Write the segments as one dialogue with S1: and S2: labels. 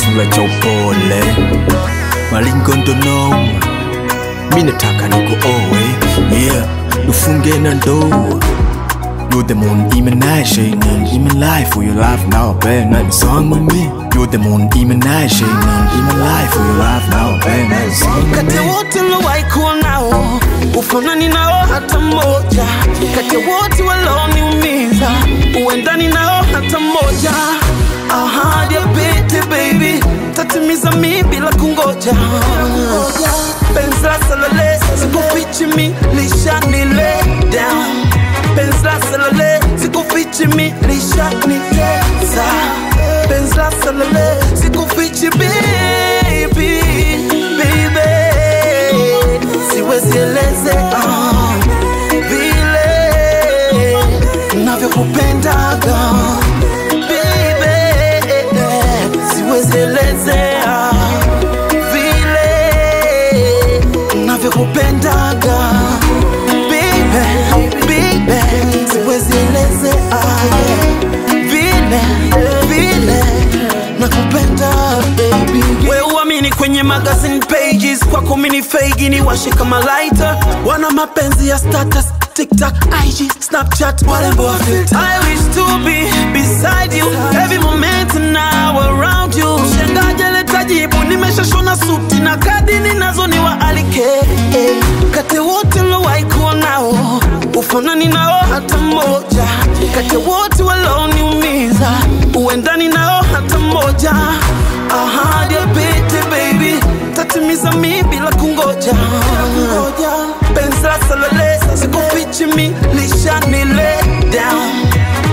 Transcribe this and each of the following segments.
S1: sura cha upole, malingo ndo noma, mimi nataka nikuoe, yeah, tufunge na ndoa. You're the moon, even night, shade name, even life for your life now, babe, not the song with me. You're the moon, even night, shade name, even life for your life now, babe, not the song with me.
S2: Kati wote nilowai kuwa nao, ufanani nao hata moja. Kati wote waloniumiza, uendani nao hata moja. Ahadi ya pete baby, tatimiza mi bila kungoja. Penzi la salale, sikufichi mi, lisha nile down. Penzi la salale, sikufichi mi, lisha niteza. Penzi la salale, sikufichi baby, baby. Siwezi elezea vile navyokupendaga baby. Siwezi elezea vile navyokupendaga baby. Siwezi elezea vile nakupenda baby. Wewe uamini kwenye magazine pages, kwako mini fake ni washe kama lighter. Wana mapenzi ya status, TikTok, IG, Snapchat, walembo wa filter. I wish to be beside you every moment now around you. Shangaje leta jibu, nimeshashona suti na kadi ninazo ni wa alike. Kati wote nilowai kuwa nao, ufanani nao hata moja. Kati wote waloniumiza, uendani nao hata moja. Ahadi ya pete baby, tatimiza mi bila kungoja. Penzi la salale, sikufichi mi, lisha nile down.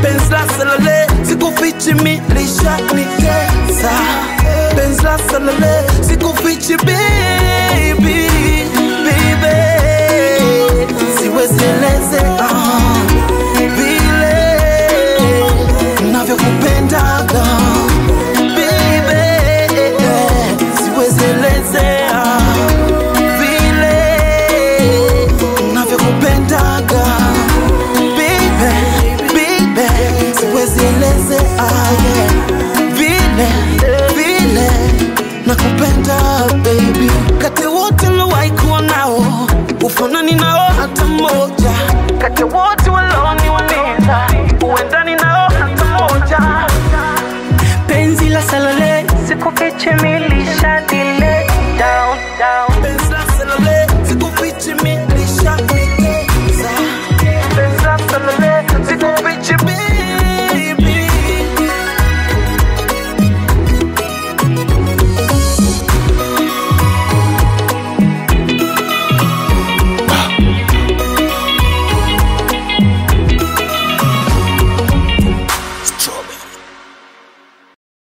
S2: Penzi la salale, sikufichi mi, lisha niteza. Penzi la salale, sikufichi baby, baby. Siwezi elezea vile navyokupendaga baby. Siwezi elezea vile navyokupendaga baby. Siwezi elezea vile nakupenda baby. Kati wote nilowai kuwa nao, ufanani nao hata moja. Kati wote waloni